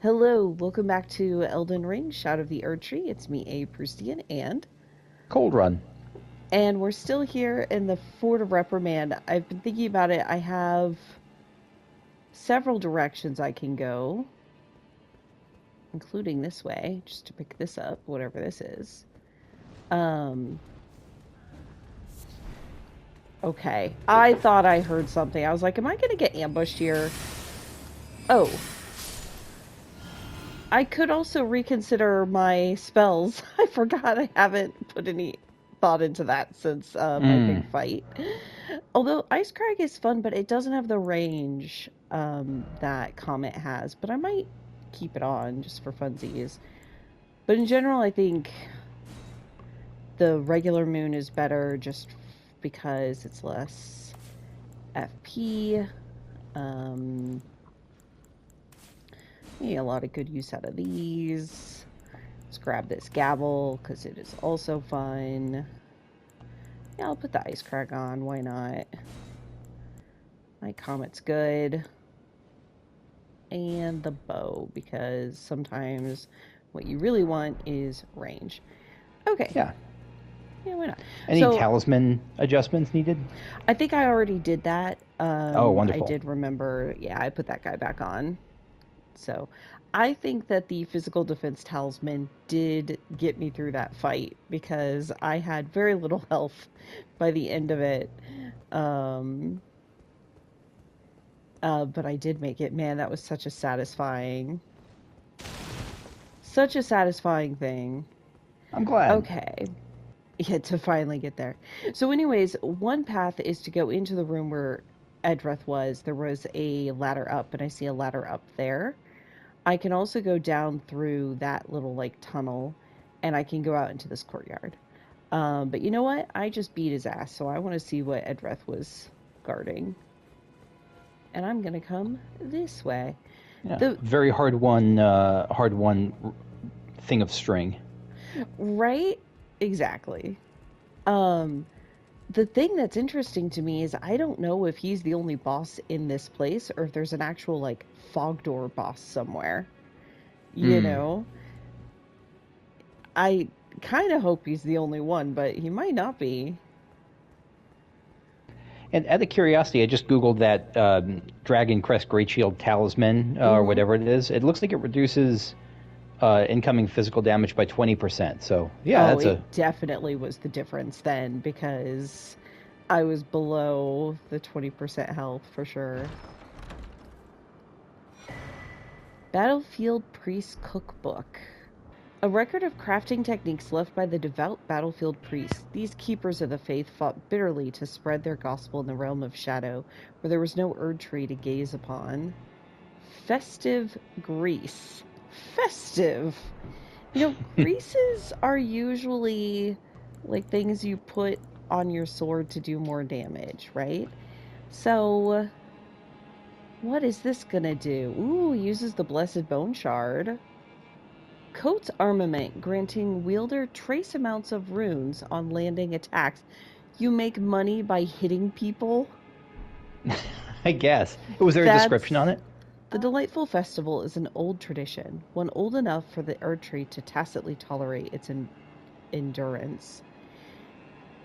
Hello, welcome back to Elden Ring, Shout of the Erdtree. It's me, A. Prustian, Cold Run. and we're still here in the Fort of Reprimand. I've been thinking about it. I have several directions I can go, including this way, just to pick this up, whatever this is. Um, okay. I thought I heard something. I was like, am I going to get ambushed here? Oh, I could also reconsider my spells. I forgot I haven't put any thought into that since my Mm. big fight. Although Ice Crag is fun, but it doesn't have the range that Comet has. But I might keep it on just for funsies. But in general, I think the regular moon is better just because it's less FP. Um, a lot of good use out of these. Let's grab this gavel because it is also fun. Yeah, I'll put the ice crack on. Why not? My comet's good. And the bow because sometimes what you really want is range. Okay. Yeah. Yeah, why not? Any So talisman adjustments needed? I think I already did that. Oh, I wonderful. did remember. Yeah, I put that guy back on. So I think that the physical defense talisman did get me through that fight because I had very little health by the end of it. Um, but I did make it. Man, that was such a satisfying thing. I'm glad. Okay. Yeah, to finally get there. So, anyways, one path is to go into the room where Edrith was. There was a ladder up, and I see a ladder up there. I can also go down through that little like tunnel, and I can go out into this courtyard. But you know what? I just beat his ass, so I want to see what Edrith was guarding, and I'm gonna come this way. Yeah. The Very hard won thing of string. right, exactly. Um, the thing that's interesting to me is I don't know if he's the only boss in this place or if there's an actual like fog door boss somewhere. You Mm. know, I kind of hope he's the only one, but he might not be. And out of curiosity, I just Googled that Dragon Crest Great Shield Talisman, or Mm-hmm. whatever it is. It looks like it reduces incoming physical damage by 20%. So, yeah, Oh, that's it a. definitely was the difference then because I was below the 20% health for sure. Battlefield Priest Cookbook. A record of crafting techniques left by the devout battlefield priests. These keepers of the faith fought bitterly to spread their gospel in the realm of shadow, where there was no Erdtree to gaze upon. Festive Grease. Festive! Greases are usually like things you put on your sword to do more damage, right? So, what is this gonna do? Ooh, uses the Blessed Bone Shard. Coat's armament, granting wielder trace amounts of runes on landing attacks. You make money by hitting people? I guess. Was there a description on That's. it? The delightful festival is an old tradition, one old enough for the Erdtree to tacitly tolerate its endurance.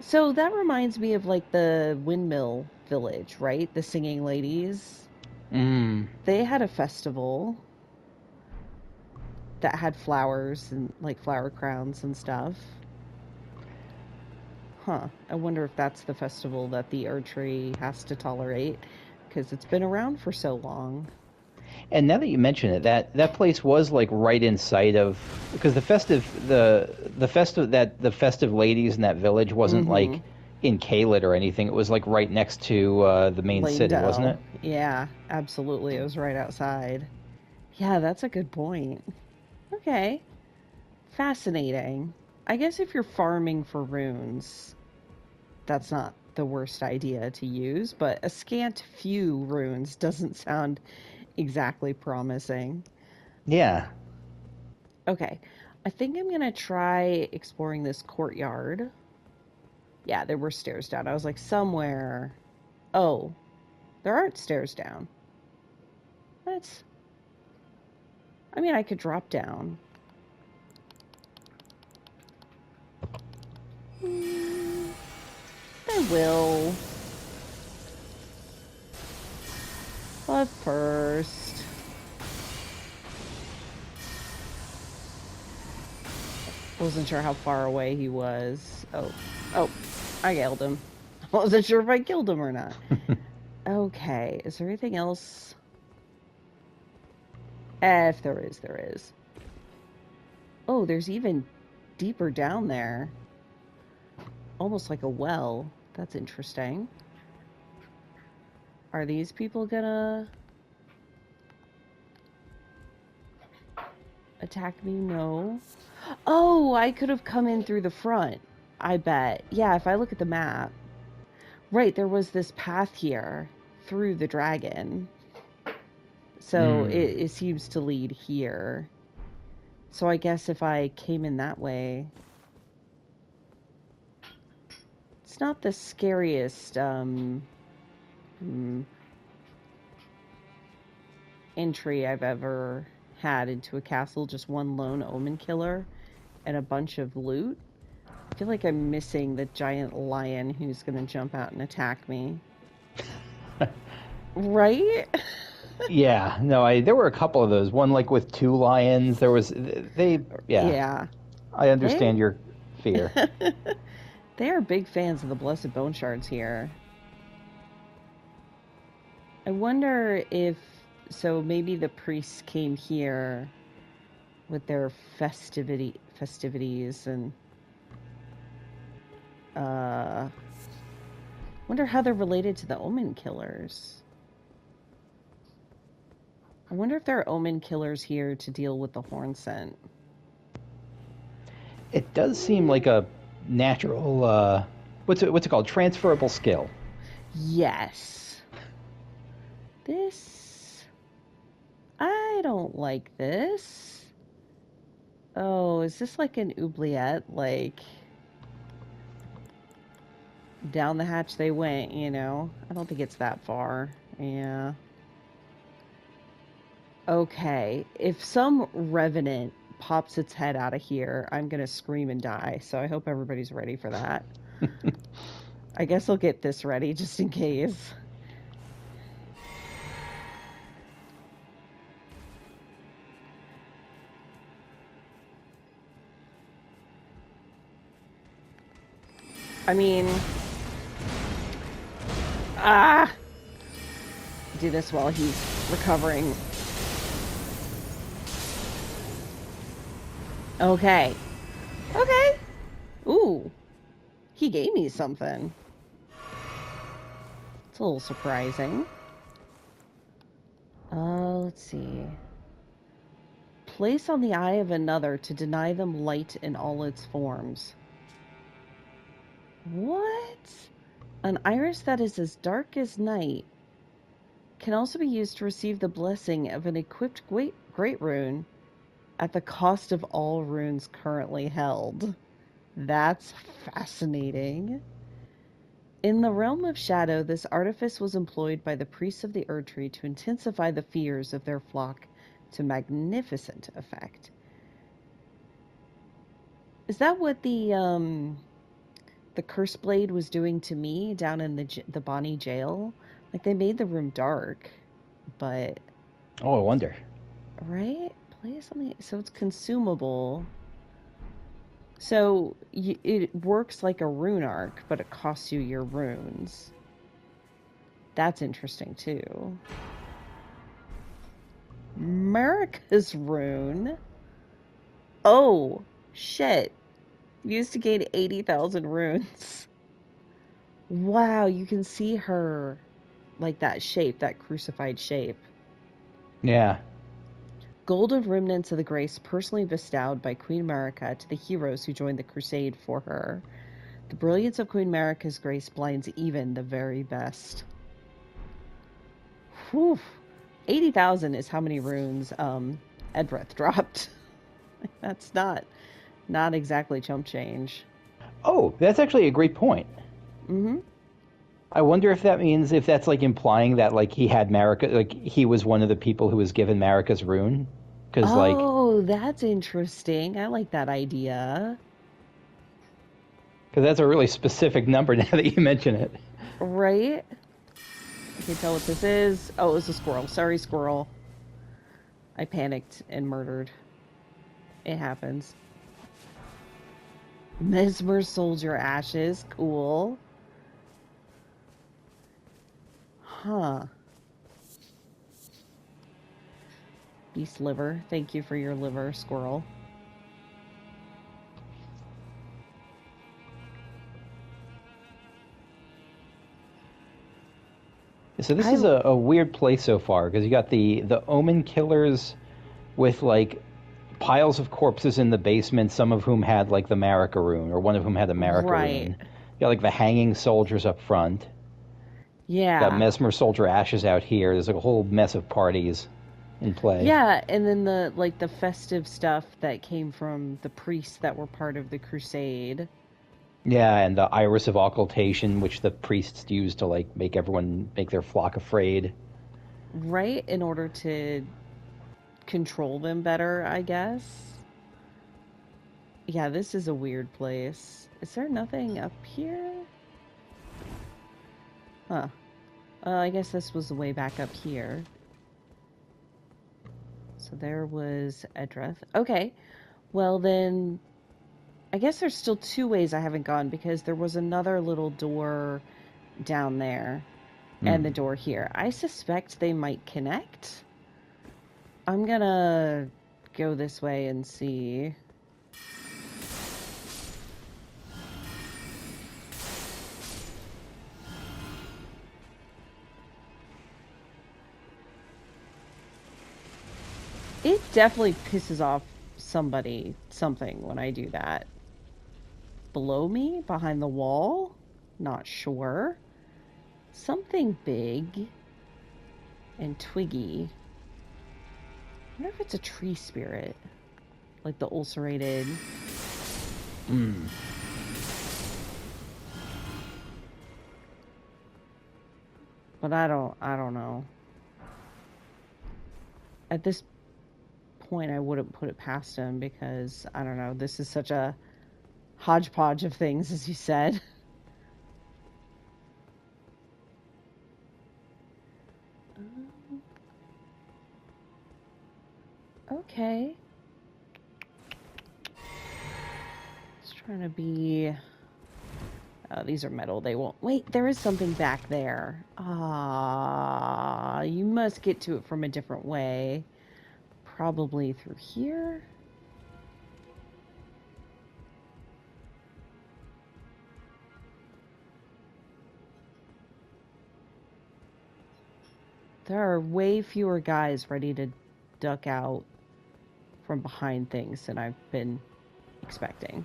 So that reminds me of like the windmill village, right? The singing ladies. Mm. They had a festival that had flowers and like flower crowns and stuff. Huh. I wonder if that's the festival that the Erdtree has to tolerate because it's been around for so long. And now that you mention it, that place was like right in sight of because the festive ladies in that village wasn't Mm-hmm. like in Caelid or anything. It was like right next to the main city, wasn't Lanedell. it? Yeah, absolutely. It was right outside. Yeah, that's a good point. Okay. Fascinating. I guess if you're farming for runes, that's not the worst idea to use, but a scant few runes doesn't sound exactly promising. Yeah. Okay, I think I'm gonna try exploring this courtyard. Yeah, there were stairs down. I was like, somewhere. Oh, there aren't stairs down. What? I mean, I could drop down. I will. But first... Wasn't sure how far away he was. Oh, I killed him. I wasn't sure if I killed him or not. Okay, is there anything else? If there is, there is. Oh, there's even deeper down there. Almost like a well. That's interesting. Are these people gonna attack me? No. Oh, I could have come in through the front. I bet. Yeah, if I look at the map. Right, there was this path here through the dragon. So it seems to lead here. So I guess if I came in that way... It's not the scariest entry I've ever had into a castle. Just one lone omen killer and a bunch of loot. I feel like I'm missing the giant lion who's going to jump out and attack me. Right? Yeah, no, there were a couple of those. One like with 2 lions. There was Yeah. I understand your fear. They are big fans of the Blessed Bone Shards here. I wonder if... So maybe the priests came here with their festivities and... wonder how they're related to the Omen Killers. I wonder if there are Omen Killers here to deal with the horn scent. It does seem like a natural, what's it called? Transferable skill. Yes. This... I don't like this. Oh, is this like an oubliette? Like... Down the hatch they went, you know? I don't think it's that far. Yeah. Okay. If some revenant pops its head out of here, I'm gonna scream and die. So I hope everybody's ready for that. I guess I'll get this ready just in case. I mean... Do this while he's recovering. Okay. Okay. Ooh. He gave me something. It's a little surprising. Let's see. Place on the eye of another to deny them light in all its forms. What? An iris that is as dark as night can also be used to receive the blessing of an equipped great rune at the cost of all runes currently held. That's fascinating. In the realm of shadow, this artifice was employed by the priests of the Erdtree to intensify the fears of their flock to magnificent effect. Is that what the curse blade was doing to me down in the Bonny jail? Like, they made the room dark, but... Oh, I wonder. Right? Play something... So it's consumable. So it works like a rune arc, but it costs you your runes. That's interesting, too. Marika's rune? Oh, shit. Used to gain 80,000 runes. Wow, you can see her... like that shape, that crucified shape. Yeah. Golden remnants of the grace personally bestowed by Queen Marika to the heroes who joined the crusade for her. The brilliance of Queen Marika's grace blinds even the very best. Whew. 80,000 is how many runes Erdtree dropped. That's not exactly chump change. Oh, that's actually a great point. Mm-hmm. I wonder if that means, if that's like implying that like he had Marika, like he was one of the people who was given Marika's rune. Because, like, Oh, that's interesting. I like that idea. that's a really specific number now that you mention it. Right? I can tell what this is. Oh, it was a squirrel. Sorry, squirrel. I panicked and murdered. It happens. Mesmer soldier ashes. Cool. Huh. Beast liver. Thank you for your liver, squirrel. So this is I a weird place so far because you got the omen killers with like piles of corpses in the basement, some of whom had like the Marika rune, or one of whom had the Marika right. rune. You got like the hanging soldiers up front. Got Yeah. Mesmer soldier ashes out here. There's like a whole mess of parties in play. Yeah, and then the festive stuff that came from the priests that were part of the crusade. Yeah, and the iris of occultation, which the priests use to like make everyone make their flock afraid. Right? In order to control them better, I guess. Yeah, this is a weird place. Is there nothing up here? Huh. I guess this was the way back up here. So there was Edreth. Okay. Well, then I guess there's still two ways I haven't gone because there was another little door down there and the Hmm. door here. I suspect they might connect. I'm gonna go this way and see. It definitely pisses off something when I do that. Below me? Behind the wall? Not sure. Something big and twiggy. I wonder if it's a tree spirit. Like the ulcerated. Hmm. But I don't know. At this point I wouldn't put it past him because I don't know, this is such a hodgepodge of things, as you said. Okay. Just trying to be. Oh, these are metal. They won't. Wait, there is something back there. Ah, you must get to it from a different way. Probably through here. There are way fewer guys ready to duck out from behind things than I've been expecting.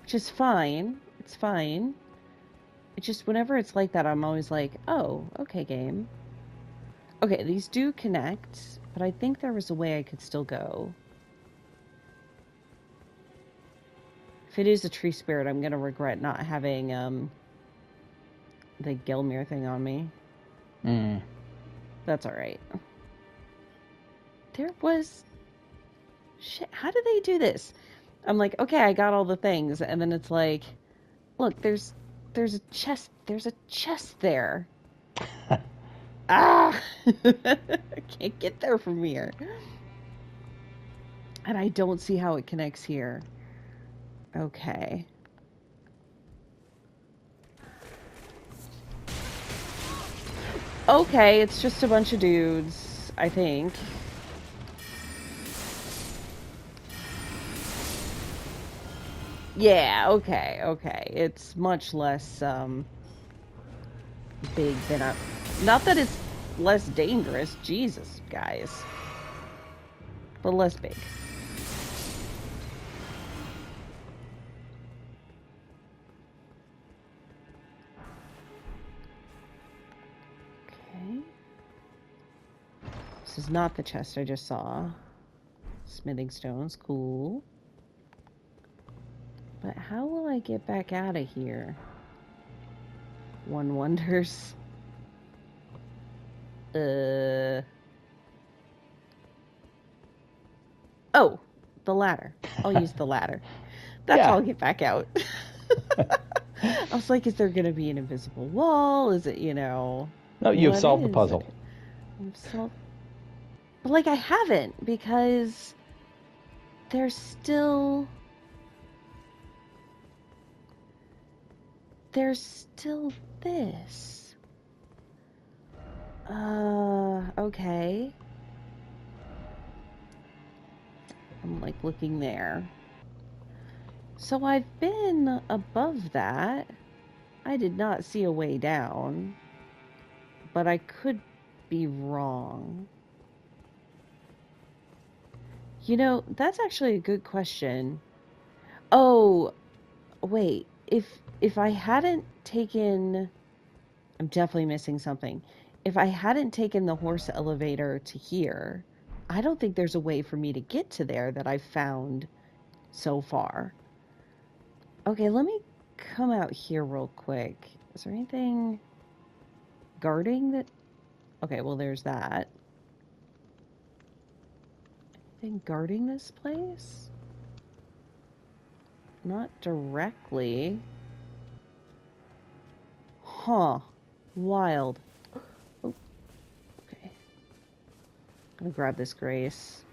Which is fine. It's fine. It's just whenever it's like that, I'm always like, oh, okay, game. Okay, these do connect, but I think there was a way I could still go. If it is a tree spirit, I'm gonna regret not having the Gelmir thing on me. Hmm. That's alright. There was shit, how do they do this? I'm like, okay, I got all the things, and then it's like, look, there's a chest there. Ah, I can't get there from here. And I don't see how it connects here. Okay. Okay, it's just a bunch of dudes, I think. Yeah, okay, okay. It's much less big than I. Not that it's less dangerous, Jesus, guys. But less big. Okay. This is not the chest I just saw. Smithing stones, cool. But how will I get back out of here? One wonders. Uh. Oh, the ladder. I'll use the ladder. That's how Yeah. I'll get back out. I was like, is there going to be an invisible wall? Is it, No, you have what solved the is puzzle. it? So, but like, I haven't because there's still this. Okay. I'm like looking there. So I've been above that. I did not see a way down, but I could be wrong. That's actually a good question. Oh, wait. If I hadn't taken, I'm definitely missing something. If I hadn't taken the horse elevator to here, I don't think there's a way for me to get to there that I've found so far. Okay, let me come out here real quick. Is there anything guarding that? Okay, well, there's that. Anything guarding this place? Not directly. Huh. Wild. Oh, okay. I'm gonna grab this grace.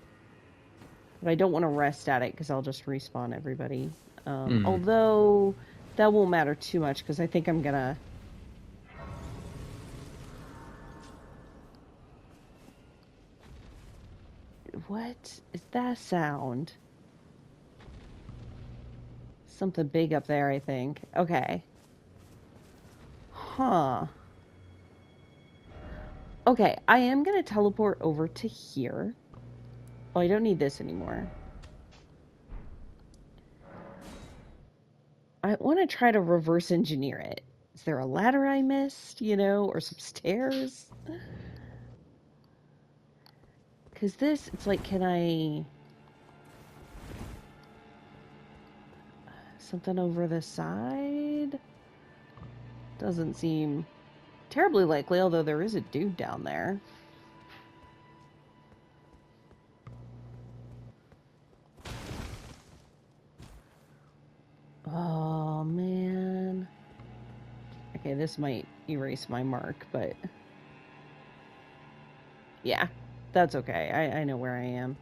But I don't want to rest at it because I'll just respawn everybody. Although that won't matter too much because I think I'm gonna. What is that sound? Something big up there, I think. Okay. Huh. Okay, I am gonna teleport over to here. Oh, I don't need this anymore. I want to try to reverse engineer it. Is there a ladder I missed, or some stairs? Because this, it's like, can I... Something over the side? Doesn't seem terribly likely, although there is a dude down there. Oh, man. Okay, this might erase my mark, but... Yeah, that's okay. I know where I am.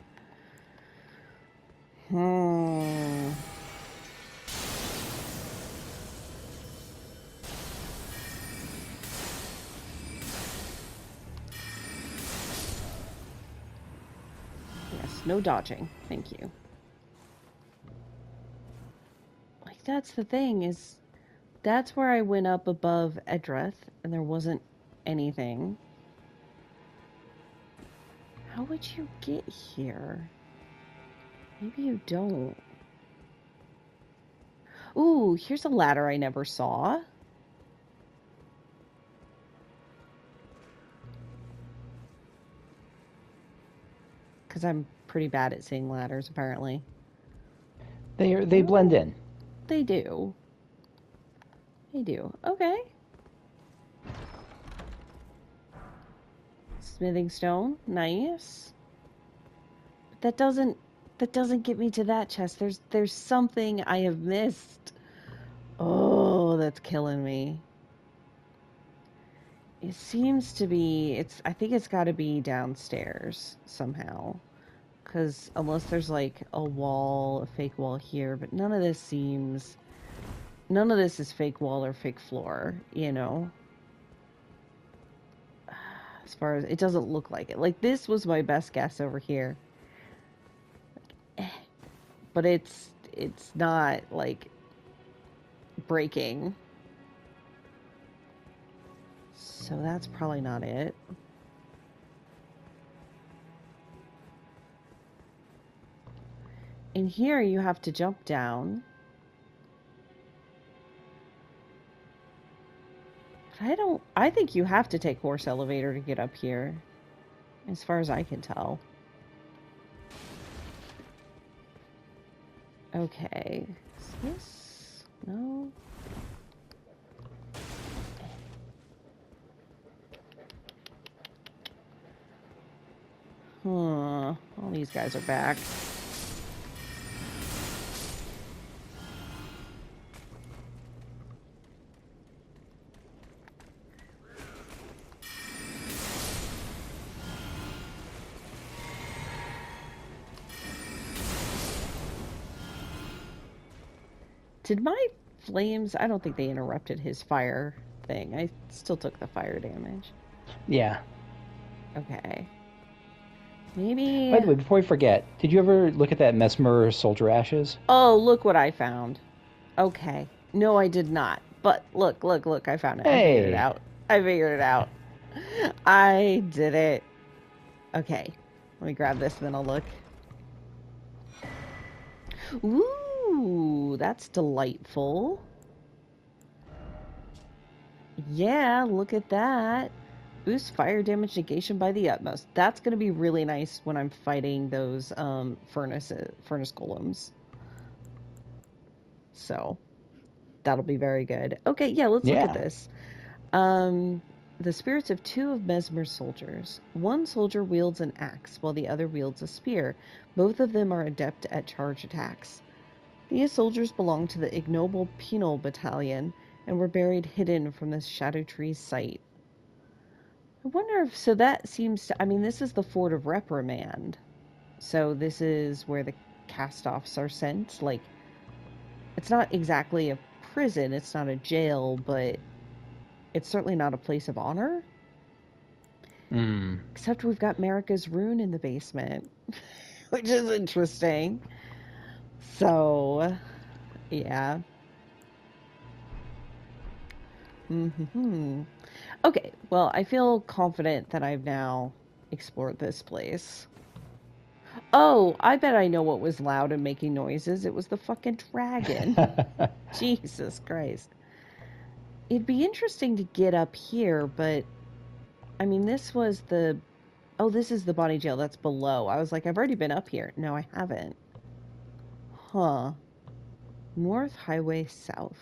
Yes, no dodging. Thank you. Like, that's the thing, is that's where I went up above Erdtree, and there wasn't anything. How would you get here? Maybe you don't. Ooh, here's a ladder I never saw. Because I'm pretty bad at seeing ladders, apparently. They blend in. They do. They do. Okay. Smithing stone. Nice. But that doesn't get me to that chest. There's something I have missed. Oh, that's killing me. It seems to be, I think it's got to be downstairs somehow. Because unless there's like a wall, a fake wall here, but none of this is fake wall or fake floor, As far as, it doesn't look like it. Like, this was my best guess over here. But it's not, like, breaking. So that's probably not it. In here, you have to jump down. But I think you have to take horse elevator to get up here. As far as I can tell. Okay. Is this? No. Huh. All these guys are back. Did my flames... I don't think they interrupted his fire thing. I still took the fire damage. Yeah. Okay. By Maybe... the way, before we forget, did you ever look at that Mesmer soldier ashes? Oh, look what I found. Okay. No, I did not. But look, look, look, I found it. I figured it Hey. out. I figured it out. I did it. Okay. Let me grab this and then I'll look. Ooh, that's delightful. Yeah, look at that. Boost fire damage negation by the utmost. That's going to be really nice when I'm fighting those furnace golems. So, that'll be very good. Okay, yeah, let's look at Yeah. this. The spirits of two of Mesmer's soldiers. One soldier wields an axe, while the other wields a spear. Both of them are adept at charge attacks. These soldiers belong to the ignoble penal battalion and were buried hidden from the Shadow Tree's sight. I wonder if... So that seems to... I mean, this is the Fort of Reprimand. So this is where the cast-offs are sent. Like, it's not exactly a prison. It's not a jail, but it's certainly not a place of honor. Mm. Except we've got Marika's rune in the basement, which is interesting. So, yeah. Mm-hmm. Okay, well, I feel confident that I've now explored this place. Oh, I bet I know what was loud and making noises. It was the fucking dragon. Jesus Christ. It'd be interesting to get up here, but I mean, this was the... Oh, this is the Bonny Jail. That's below. I was like, I've already been up here. No, I haven't. Huh. North Highway South.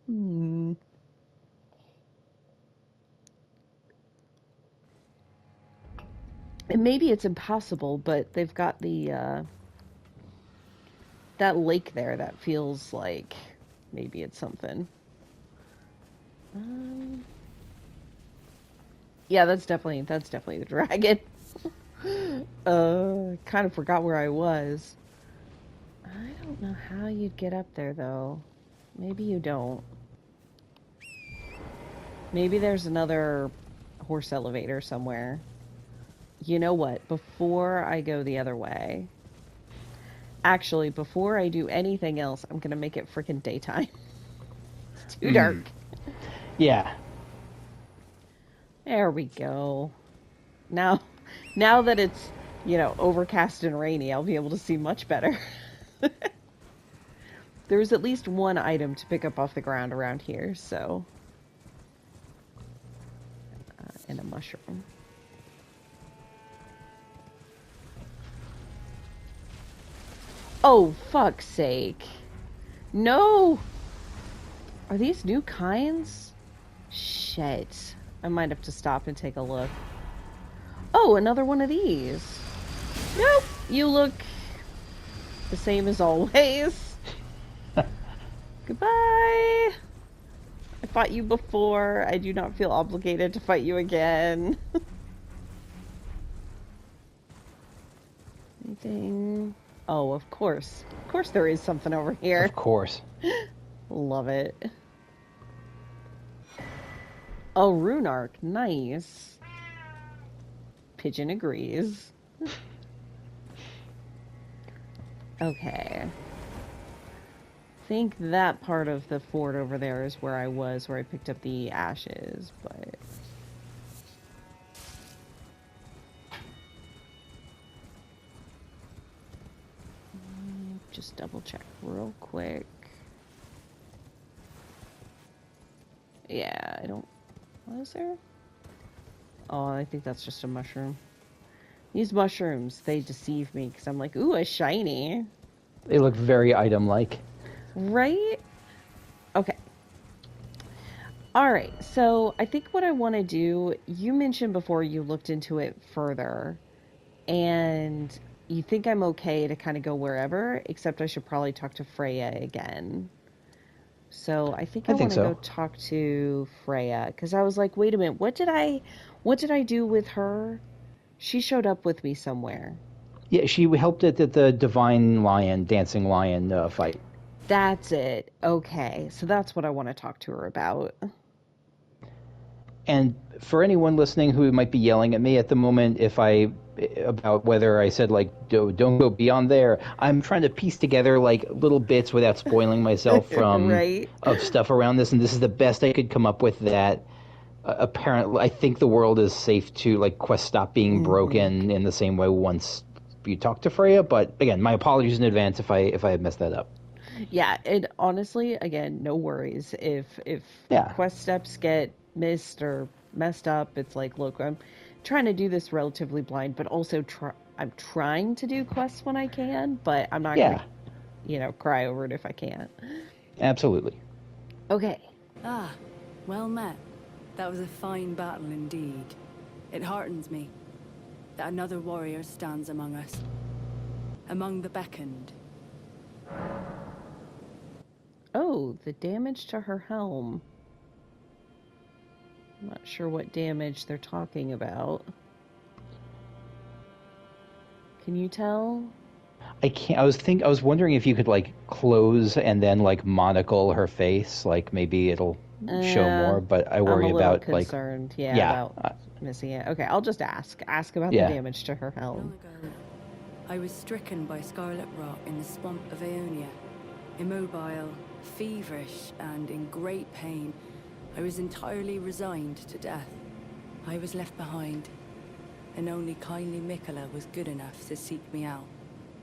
Hmm. And maybe it's impossible, but they've got the, that lake there that feels like maybe it's something. Um, yeah, that's definitely the dragon. Kind of forgot where I was. I don't know how you'd get up there though. Maybe you don't. Maybe there's another horse elevator somewhere. You know what? Before I go the other way, actually, before I do anything else, I'm gonna make it freaking daytime. It's too dark. Mm. Yeah. There we go. Now, now that it's, overcast and rainy, I'll be able to see much better. There's at least one item to pick up off the ground around here, so. And a mushroom. Oh, fuck's sake. No! Are these new kinds? Shit. I might have to stop and take a look. Oh, another one of these. Nope. You look the same as always. Goodbye. I fought you before. I do not feel obligated to fight you again. Anything? Oh, of course. Of course there is something over here. Of course. Love it. Oh, rune arc. Nice. Pigeon agrees. Okay. I think that part of the fort over there is where I was, where I picked up the ashes, but... Just double check real quick. Yeah, I don't... What is there? Oh, I think that's just a mushroom. These mushrooms, they deceive me, because I'm like, ooh, a shiny. They look very item-like. Right? Okay. Alright, so I think what I want to do, you mentioned before you looked into it further, and you think I'm okay to kind of go wherever, except I should probably talk to Freya again. So I think I I think want to go so. talk to Freya, because I was like, wait a minute, what did I do with her? She showed up with me somewhere. Yeah, she helped at the Divine Lion, Dancing Lion fight. That's it. Okay, so that's what I want to talk to her about. And for anyone listening who might be yelling at me at the moment, if I about whether I said like don't go beyond there, I'm trying to piece together like little bits without spoiling myself from Right? of stuff around this, and this is the best I could come up with. That apparently, I think the world is safe to like quest stop being Hmm. broken in the same way once you talk to Freya. But again, my apologies in advance if I have messed that up. Yeah, and honestly, again, no worries. If Yeah, quest steps get missed or messed up, it's like, look, I'm trying to do this relatively blind, but also I'm trying to do quests when I can, but I'm not gonna, yeah, cry over it if I can't. absolutely. Okay. Ah, well met. That was a fine battle indeed. It heartens me that another warrior stands among us, among the beckoned. Oh, the damage to her helm. I'm not sure what damage they're talking about. Can you tell? I can't. I was wondering if you could like close and then like monocle her face. Like maybe it'll show Uh, more. But I I'm a worry little about like, concerned, yeah, yeah, about missing it. Okay, I'll just ask. Ask about the yeah. damage to her Long helm. ago, I was stricken by scarlet rot in the swamp of Aeonia. Immobile, feverish, and in great pain, I was entirely resigned to death. I was left behind, and only kindly Mikola was good enough to seek me out.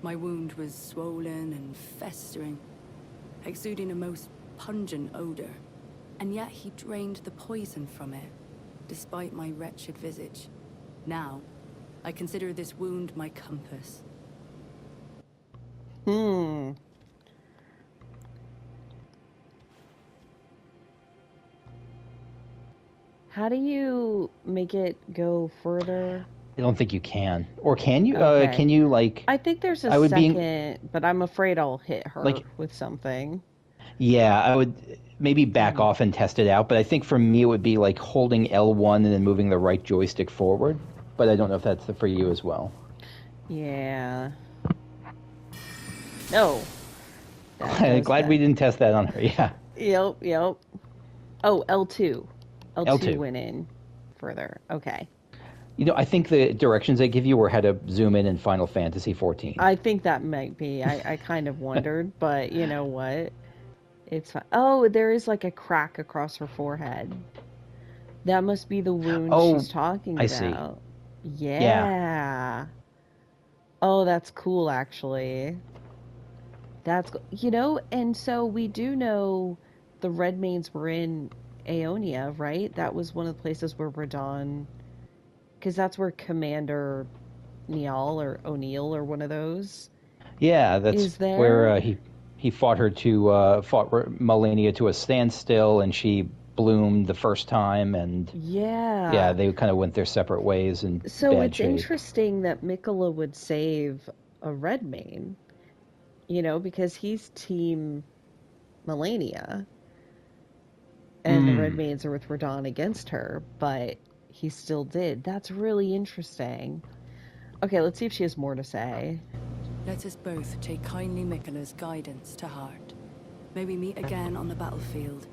My wound was swollen and festering, exuding a most pungent odor, and yet he drained the poison from it, despite my wretched visage. Now, I consider this wound my compass. Hmm. How do you make it go further? I don't think you can. Or can you? Okay. Can you like? I think there's a I would be second, but I'm afraid I'll hit her like, with something. yeah. I would maybe back Hmm. off and test it out. But I think for me it would be like holding L1 and then moving the right joystick forward. But I don't know if that's for you as well. Yeah. No, that does Glad we that. didn't test that on her. Yeah, Yep, yep. Oh, L2. L2 L2. went in further. Okay. I think the directions they give you were how to zoom in Final Fantasy 14. I think that might be. I kind of wondered, but you know what? It's fine. Oh, there is like a crack across her forehead. That must be the wound she's Oh, talking I see. about. Yeah. Yeah. Oh, that's cool, actually. And so we do know the Redmanes were in Aeonia, right? That was one of the places where Radon, because that's where Commander Niall or O'Neill or one of those Yeah, that's is where there. he fought her to fought Melania to a standstill, and she bloomed the first time, and yeah, Yeah. they kind of went their separate ways in So bad it's shape. interesting that Mikola would save a Redmane, because he's Team Melania, and the Mm. Redmanes are with Radon against her, but he still did. That's really interesting. Okay, let's see if she has more to say. Let us both take kindly Mikola's guidance to heart. May we meet again on the battlefield.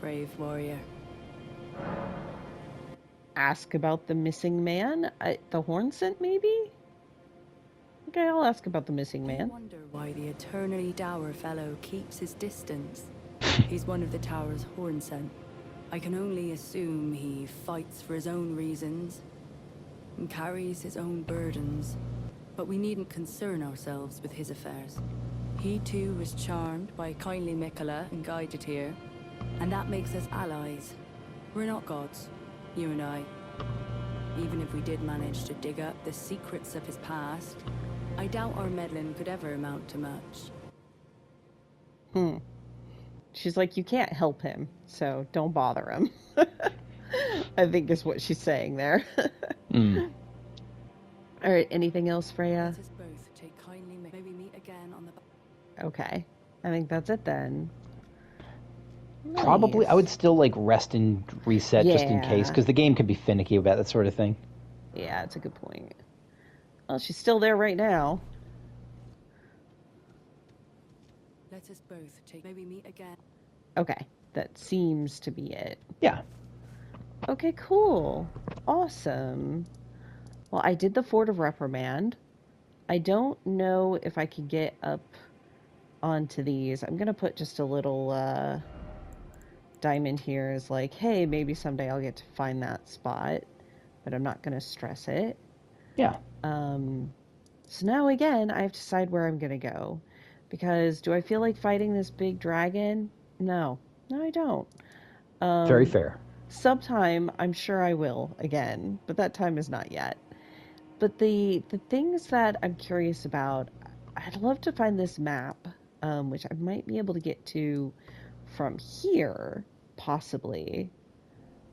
Brave warrior. Ask about the missing man? The horn scent, maybe? Okay, I'll ask about the missing I man. wonder why the eternally dour fellow keeps his distance. He's one of the tower's horn scent. I can only assume he fights for his own reasons and carries his own burdens. But we needn't concern ourselves with his affairs. He too was charmed by kindly Mikola and guided here, and that makes us allies. We're not gods, you and I. Even if we did manage to dig up the secrets of his past, I doubt our meddling could ever amount to much. Hmm. She's like, you can't help him, so don't bother him. I think is what she's saying there. Mm. All right, anything else, Freya? Let us both take kindly may we meet again on the Okay. I think that's it then. Probably, I would Nice. still like rest and reset just in case, Yeah. because the game can be finicky about that sort of thing. Yeah, it's a good point. Well, she's still there right now. Let us both maybe meet again. Okay, that seems to be it. Yeah. Okay, cool. Awesome. Well, I did the Fort of Reprimand. I don't know if I can get up onto these. I'm going to put just a little diamond here as like, hey, maybe someday I'll get to find that spot, but I'm not going to stress it. Yeah. So now again, I have to decide where I'm going to go. Because do I feel like fighting this big dragon? No. No, I don't. Very fair. Sometime I'm sure I will again, but that time is not yet. But the things that I'm curious about, I'd love to find this map, which I might be able to get to from here, possibly,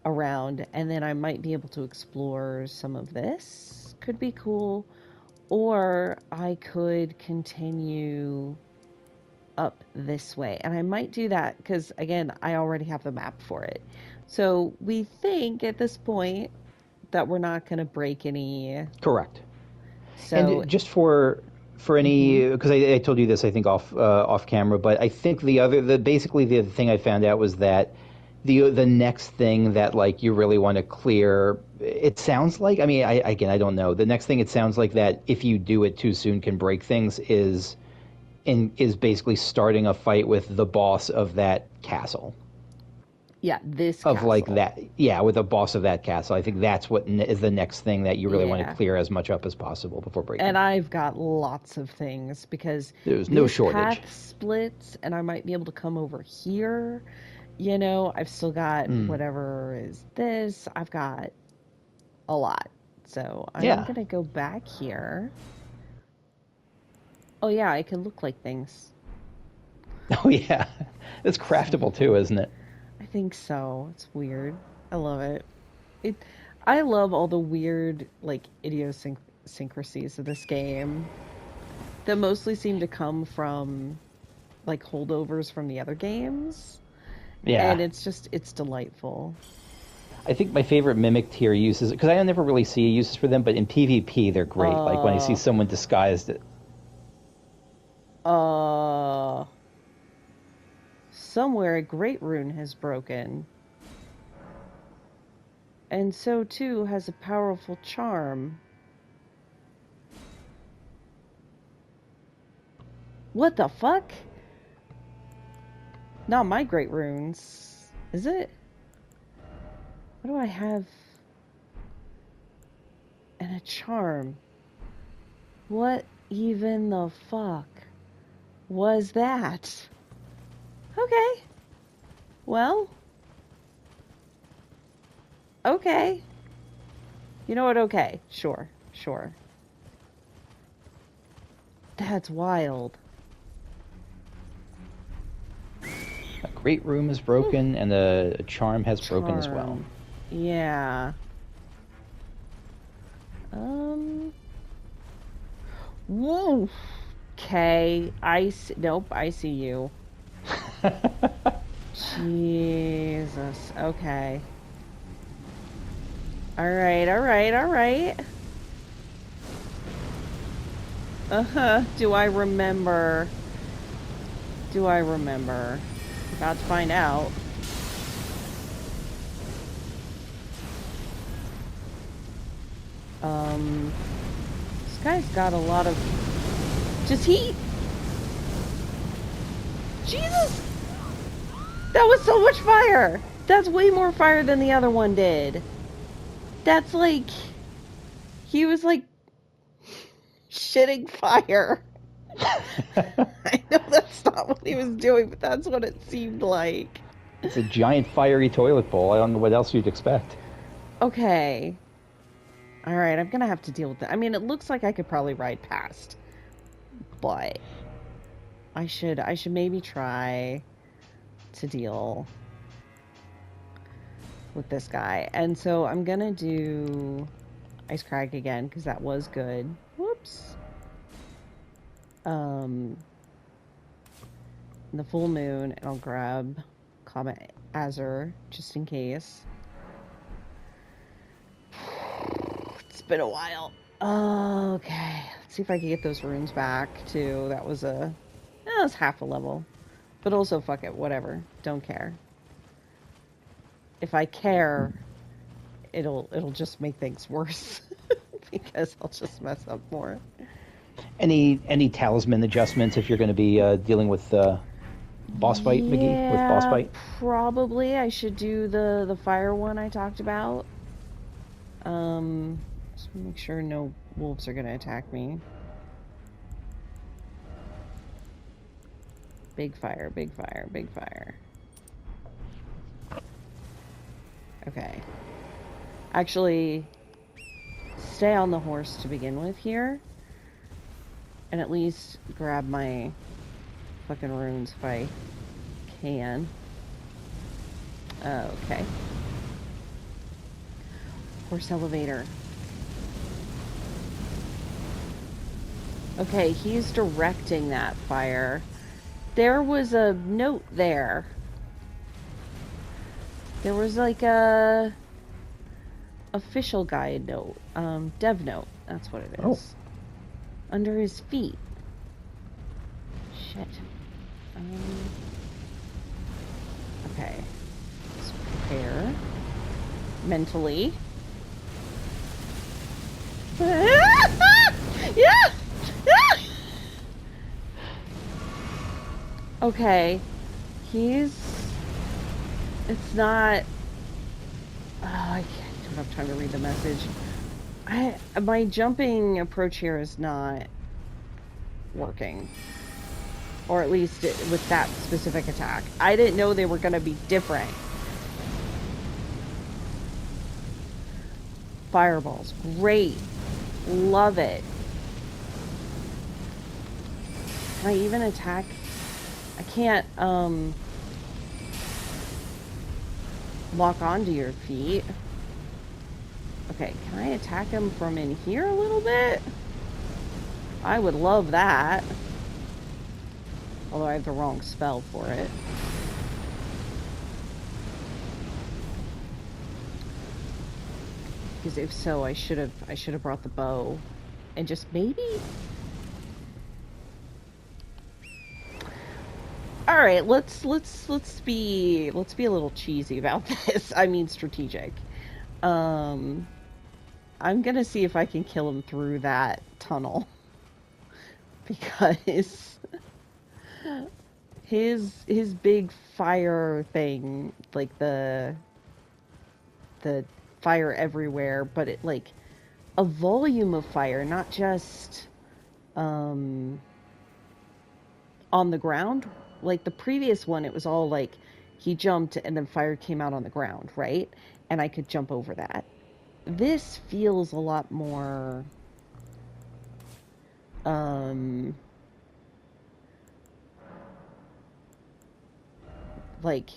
around, and then I might be able to explore some of this. Could be cool. Or I could continue up this way. And I might do that because, again, I already have the map for it. So we think at this point that we're not going to break any. Correct. So And just for any, because I told you this, I think off camera, but I think basically the other thing I found out was that the next thing that like you really want to clear, it sounds like, I mean, I don't know. The next thing it sounds like that if you do it too soon can break things is basically starting a fight with the boss of that castle. yeah, this Of castle. like that, yeah, with the boss of that castle. I think that's what is the next thing that you really want Yeah. to clear as much up as possible before breaking. And I've got lots of things because There's no shortage. Path splits, and I might be able to come over here. You know, I've still got whatever is this. I've got a lot. So I'm going to go back here. Oh, yeah, I can look like things. Oh, yeah. It's craftable, too, isn't it? I think so. It's weird. I love it. I love all the weird, like, idiosyncrasies of this game that mostly seem to come from, like, holdovers from the other games. Yeah. And it's delightful. I think my favorite mimic tier uses, because I never really see uses for them, but in PvP they're great. Like when I see someone disguised. Somewhere a great rune has broken. And so too has a powerful charm. What the fuck? Not my great runes. Is it? What do I have? And a charm. What even the fuck was that? Okay. Well. Okay. You know what? Okay. Sure. That's wild. A great room is broken, and a charm has broken as well. Yeah. Whoa. Okay. Nope, I see you. Jesus. Okay. Alright. Do I remember? About to find out. This guy's got a lot of... Does he... Jesus! That was so much fire! That's way more fire than the other one did. That's like... He was like... shitting fire. I know that's not what he was doing, but that's what it seemed like. It's a giant fiery toilet bowl. I don't know what else you'd expect. Okay. Alright, I'm gonna have to deal with that. I mean, it looks like I could probably ride past. But... I should maybe try to deal with this guy. And so I'm gonna do Ice Crag again, because that was good. Whoops. The full moon, and I'll grab Comet Azure, just in case. It's been a while. Okay. Let's see if I can get those runes back, too. That was half a level. But also, fuck it, whatever. Don't care. If I care, it'll just make things worse. Because I'll just mess up more. Any talisman adjustments if you're going to be dealing with boss fight, McGee? With boss Yeah, fight? probably I should do the fire one I talked about. Just make sure no wolves are gonna attack me. Big fire, big fire, big fire. Okay. Actually, stay on the horse to begin with here. And at least grab my fucking runes if I can. Okay. Horse elevator. Okay, he's directing that fire. There was a note there. There was like a official guide note. Dev note. That's what it is. Oh. Under his feet. Shit. Okay. Let's prepare. Mentally. Yeah! Okay. It's not... Oh, I don't have time to read the message. My jumping approach here is not working. Or at least with that specific attack. I didn't know they were going to be different. Fireballs. Great. Love it. Can I even attack? I can't, lock onto your feet. Okay, can I attack him from in here a little bit? I would love that. Although I have the wrong spell for it. Because if so, I should have brought the bow. And just maybe... Alright, let's be a little cheesy about this. I mean strategic. I'm gonna see if I can kill him through that tunnel. Because his big fire thing, like the fire everywhere, but it like a volume of fire, not just on the ground. Like the previous one, it was all like he jumped and then fire came out on the ground, right? And I could jump over that. This feels a lot more like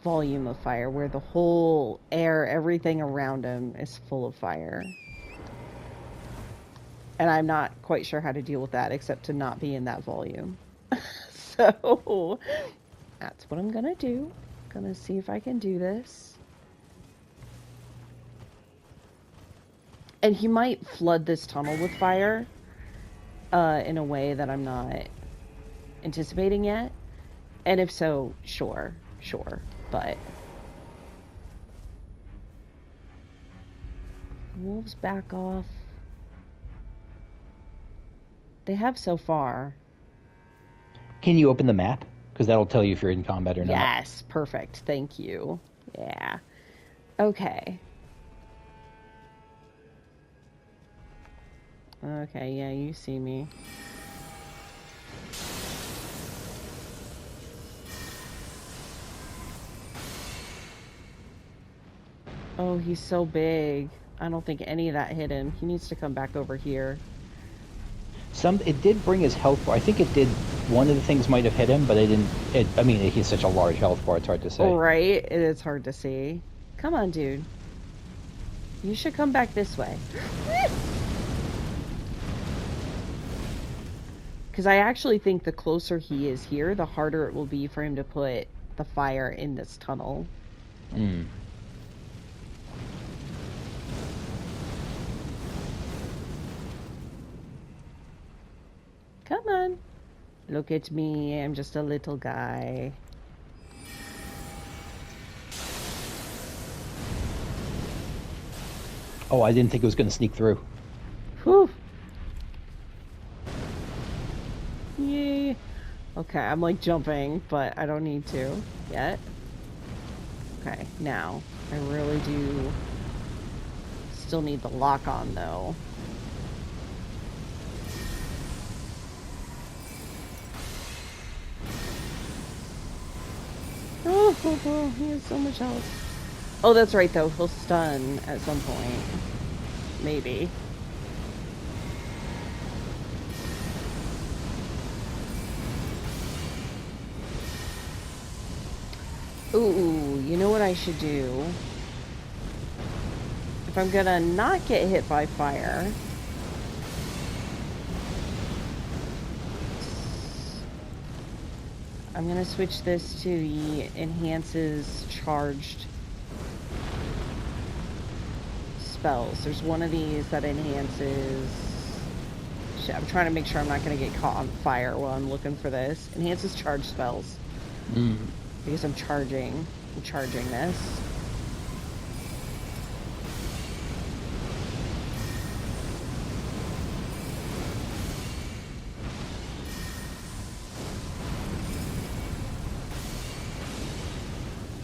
volume of fire, where the whole air, everything around him is full of fire. And I'm not quite sure how to deal with that except to not be in that volume. So that's what I'm gonna do. Gonna see if I can do this. And he might flood this tunnel with fire in a way that I'm not anticipating yet. And if so, sure. But wolves back off. They have so far. Can you open the map? Because that'll tell you if you're in combat or not. Yes, perfect. Thank you. Yeah. Okay. Okay, yeah, you see me. Oh, he's so big. I don't think any of that hit him. He needs to come back over here. It did bring his health bar. I think it did. One of the things might have hit him, but I didn't. I mean, he's such a large health bar. It's hard to say. Oh, right. It is hard to see. Come on, dude. You should come back this way. Because I actually think the closer he is here, the harder it will be for him to put the fire in this tunnel. Come on. Look at me. I'm just a little guy. Oh, I didn't think it was going to sneak through. Whew. Yay. Okay, I'm like jumping, but I don't need to yet. Okay, now. I really do still need the lock on, though. Oh, he has so much health. Oh, that's right, though. He'll stun at some point. Maybe. Ooh, you know what I should do? If I'm gonna not get hit by fire... I'm gonna switch this to the enhances charged spells. There's one of these that enhances... Shit, I'm trying to make sure I'm not gonna get caught on fire while I'm looking for this. Enhances charged spells. Because I'm charging this.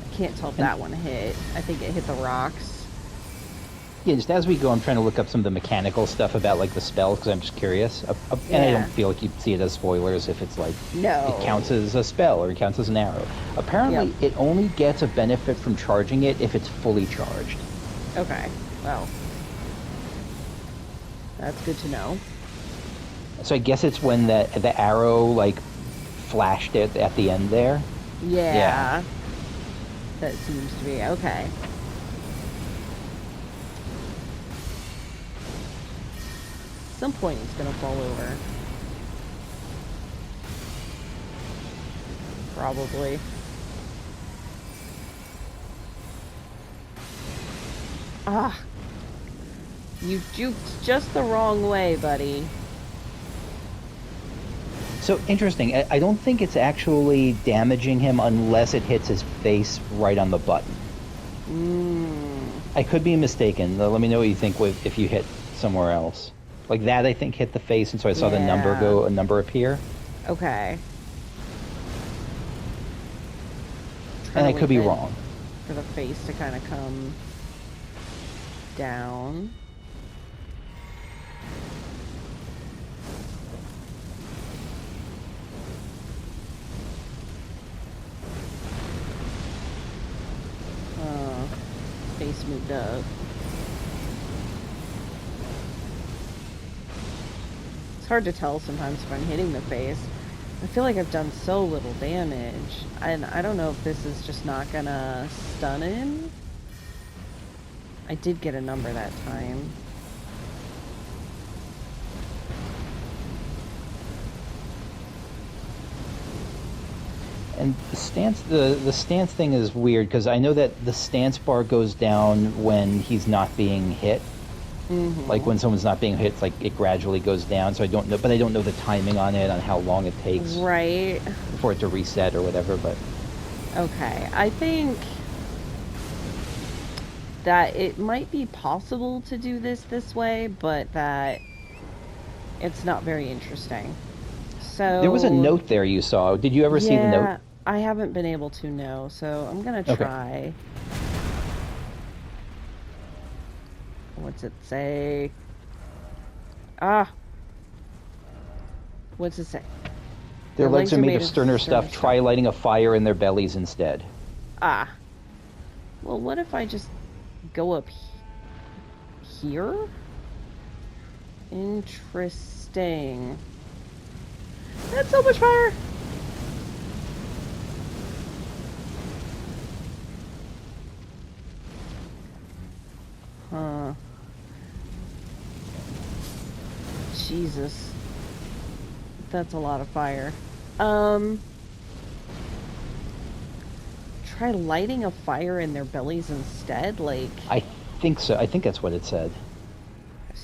I can't tell if that one hit. I think it hit the rocks. Yeah, just as we go, I'm trying to look up some of the mechanical stuff about like the spells because I'm just curious. And I don't feel like you see it as spoilers if it's like No. it counts as a spell or it counts as an arrow. Apparently, it only gets a benefit from charging it if it's fully charged. Okay, well, that's good to know. So I guess it's when the arrow like flashed it at the end there. Yeah. That seems to be okay. At some point it's gonna fall over. Probably. Ah! You juked just the wrong way, buddy. So interesting. I don't think it's actually damaging him unless it hits his face right on the button. I could be mistaken. Let me know what you think if you hit somewhere else. Like that, I think hit the face, and so I saw the number appear. Okay. And I could be wrong. For the face to kind of come down. Face moved up. It's hard to tell sometimes if I'm hitting the face. I feel like I've done so little damage. And I don't know if this is just not gonna stun him. I did get a number that time. And the stance thing is weird because I know that the stance bar goes down when he's not being hit. Like when someone's not being hit, like it gradually goes down. So I don't know, but I don't know the timing on it, on how long it takes, right, for it to reset or whatever. But okay, I think that it might be possible to do this way, but that it's not very interesting. So there was a note there you saw. Did you ever see the note? I haven't been able to know, so I'm gonna try. What's it say? What's it say? Their legs are made of sterner stuff. Try lighting a fire in their bellies instead. Well, what if I just go up here? Interesting. That's so much fire! Huh. Jesus. That's a lot of fire. Try lighting a fire in their bellies instead? Like... I think so. I think that's what it said.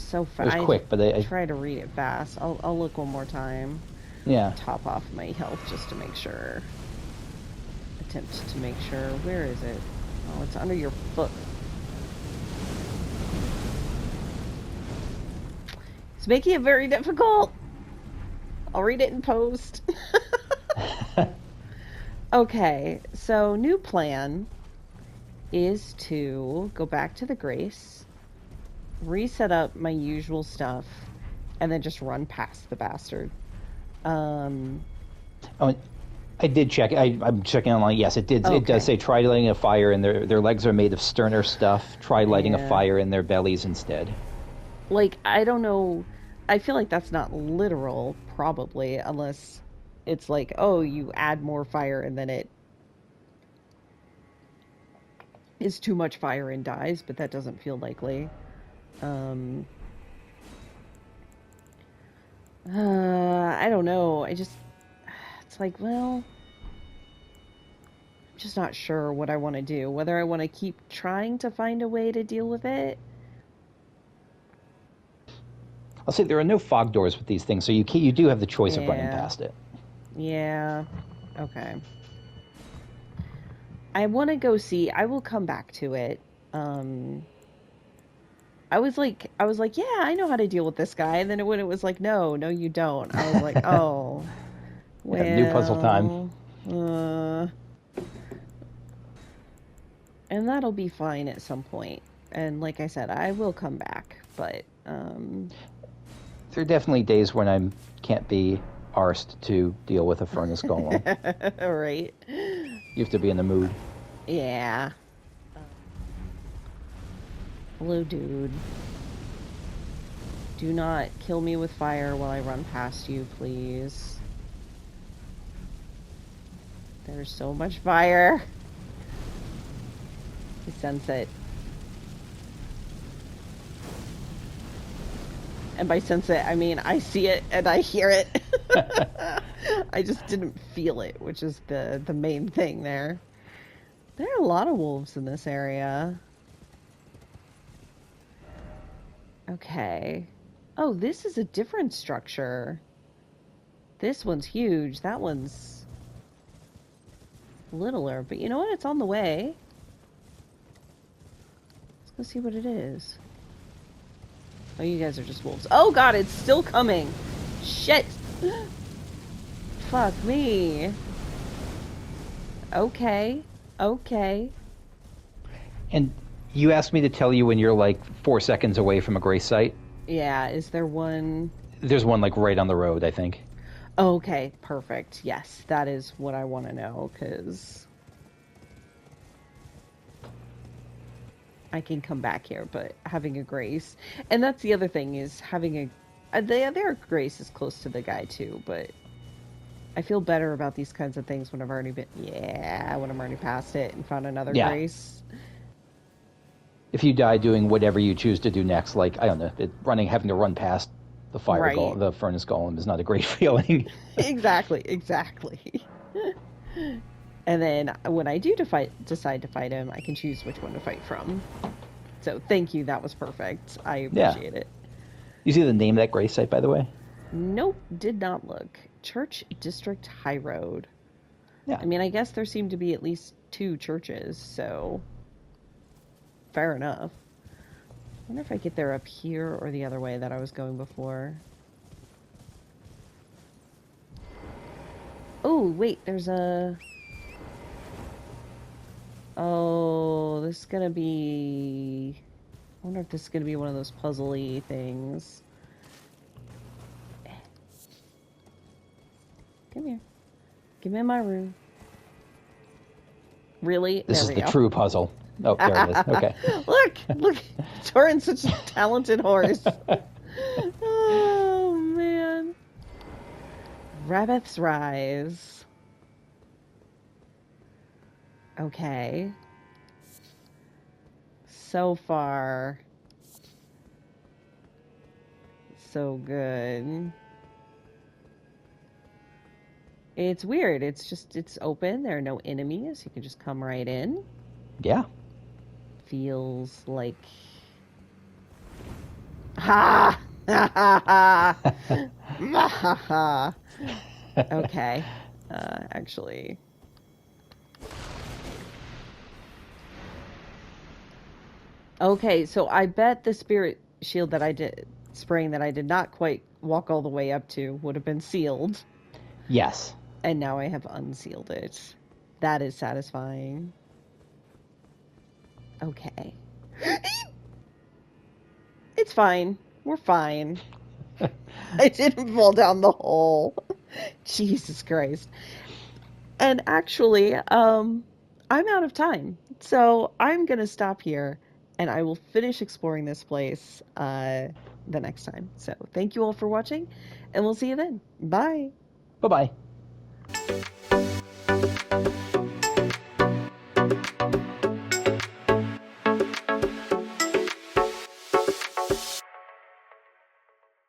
so It was fast. quick, but I try to read it fast. I'll look one more time. yeah. Top off my health just to make sure. Attempt to make sure. Where is it? Oh, it's under your foot. It's making it very difficult. I'll read it in post. Okay, so new plan is to go back to the Grace, reset up my usual stuff, and then just run past the bastard. Oh, I did check. I'm checking online. Yes, it did. Okay. It does say try lighting a fire, and their legs are made of sterner stuff. Try lighting a Yeah. fire in their bellies instead. Like, I don't know. I feel like that's not literal, probably, unless it's like, oh, you add more fire and then it is too much fire and dies, but that doesn't feel likely. I don't know. It's like, well, I'm just not sure what I want to do. Whether I want to keep trying to find a way to deal with it. I'll say there are no fog doors with these things, so you do have the choice of running Yeah. past it. Yeah. Okay. I want to go see. I will come back to it. I was like, yeah, I know how to deal with this guy. And then when it was like, no, you don't. I was like, oh, well, Yeah, new puzzle time. And that'll be fine at some point. And like I said, I will come back. But There are definitely days when I can't be arsed to deal with a furnace golem. right. You have to be in the mood. Yeah. Hello, dude. Do not kill me with fire while I run past you, please. There's so much fire. I sense it. And by sense it, I mean I see it and I hear it. I just didn't feel it, which is the main thing there. There are a lot of wolves in this area. Okay. Oh, this is a different structure. This one's huge. That one's littler. But you know what? It's on the way. Let's go see what it is. Oh, you guys are just wolves. Oh god, it's still coming. Shit. Fuck me. Okay. Okay. And you asked me to tell you when you're like 4 seconds away from a grace site. Yeah, is there one? There's one like right on the road, I think. Oh, okay, perfect. Yes, that is what I want to know, because I can come back here, but having a grace. And that's the other thing, is having a... their grace is close to the guy, too, but I feel better about these kinds of things when I've already been... Yeah, when I'm already past it and found another grace. If you die doing whatever you choose to do next, like, I don't know, having to run past the fire golem, the furnace golem is not a great feeling. Exactly. And then when I do decide to fight him, I can choose which one to fight from. So thank you, that was perfect. I appreciate it. You see the name of that grace site, by the way? Nope, did not look. Church District High Road. Yeah. I mean, I guess there seem to be at least 2 churches, so fair enough. I wonder if I get there up here or the other way that I was going before. Oh, wait, there's a... Oh, this is gonna be... I wonder if this is gonna be one of those puzzly things. Come here. Give me my room. Really? This is the true puzzle. Oh, there it is. Okay. Look! Torin's such a talented horse. Oh, man. Rabbit's Rise. Okay. So far, so good. It's weird. It's open. There are no enemies. You can just come right in. Yeah. Feels like Ha! Ha ha ha! Ha ha! Okay. Actually. Okay, so I bet the spirit shield that I did spraying that I did not quite walk all the way up to would have been sealed. Yes. And now I have unsealed it. That is satisfying. Okay. It's fine. We're fine. I didn't fall down the hole. Jesus Christ. And actually, I'm out of time. So I'm going to stop here and I will finish exploring this place the next time. So thank you all for watching and we'll see you then. Bye. Bye-bye.